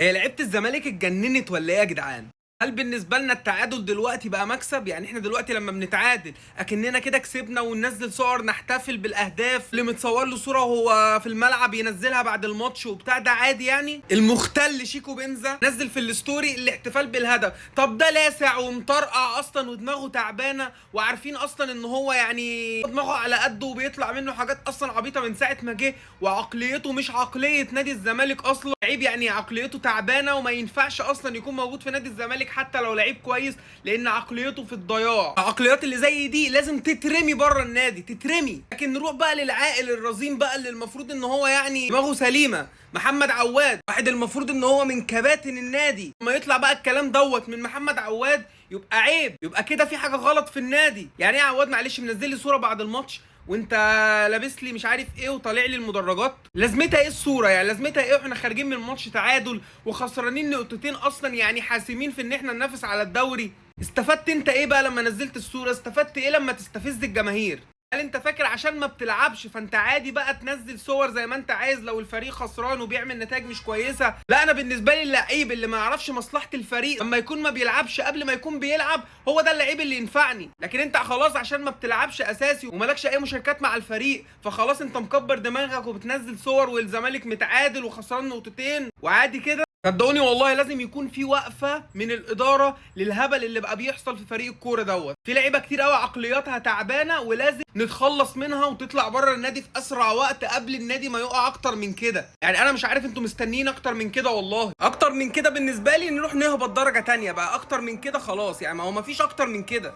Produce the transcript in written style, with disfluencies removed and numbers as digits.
هي لعيبه الزمالك اتجننت ولا ايه يا جدعان؟ هل بالنسبه لنا التعادل دلوقتي بقى مكسب؟ يعني احنا دلوقتي لما بنتعادل اكننا كده كسبنا، وننزل صور نحتفل بالاهداف، اللي متصور له صوره وهو في الملعب ينزلها بعد الماتش وبتاع، ده عادي يعني؟ المختل شيكو بنزا نزل في الستوري الاحتفال بالهدف. طب ده لاسع ومطرقع اصلا ودماغه تعبانه، وعارفين اصلا ان هو يعني دماغه على قده وبيطلع منه حاجات اصلا عبيطه من ساعه ما جه، وعقليته مش عقليه نادي الزمالك اصلا. لعيب يعني عقليته تعبانه وما ينفعش اصلا يكون موجود في نادي الزمالك حتى لو لعيب كويس، لان عقليته في الضياع. العقليات اللي زي دي لازم تترمي بره النادي، تترمي. لكن نروح بقى للعاقل الرزين بقى، اللي المفروض ان هو يعني دماغه سليمه، محمد عواد، واحد المفروض ان هو من كباتن النادي. لما يطلع بقى الكلام دوت من محمد عواد يبقى عيب، يبقى كده في حاجه غلط في النادي. يعني ايه يا عواد معلش منزل لي صوره بعد الماتش وانت لابس لي مش عارف ايه وطالع لي المدرجات؟ لازمتها ايه الصوره؟ يعني لازمتها ايه واحنا خارجين من الماتش تعادل وخسرانين نقطتين اصلا، يعني حاسمين في ان احنا ننافس على الدوري؟ استفدت انت ايه بقى لما نزلت الصوره؟ استفدت ايه لما تستفز الجماهير؟ هل انت فاكر عشان ما بتلعبش فانت عادي بقى تنزل صور زي ما انت عايز لو الفريق خسران وبيعمل نتائج مش كويسه؟ لا، انا بالنسبه لي اللعيب اللي ما يعرفش مصلحه الفريق لما يكون ما بيلعبش قبل ما يكون بيلعب، هو ده اللعيب اللي ينفعني. لكن انت خلاص عشان ما بتلعبش اساسي ومالكش اي مشاركات مع الفريق، فخلاص انت مكبر دماغك وبتنزل صور والزمالك متعادل وخسران نقطتين وعادي كده. صدقوني والله لازم يكون في وقفه من الاداره للهبل اللي بقى بيحصل في فريق الكوره دوت. في لعيبه كتير قوي عقلياتها تعبانه ولازم نتخلص منها وتطلع بره النادي في اسرع وقت قبل النادي ما يقع اكتر من كده. يعني انا مش عارف انتوا مستنيين اكتر من كده، والله اكتر من كده بالنسبه لي نروح نهبط درجه تانية بقى. اكتر من كده خلاص يعني، ما هو مفيش اكتر من كده.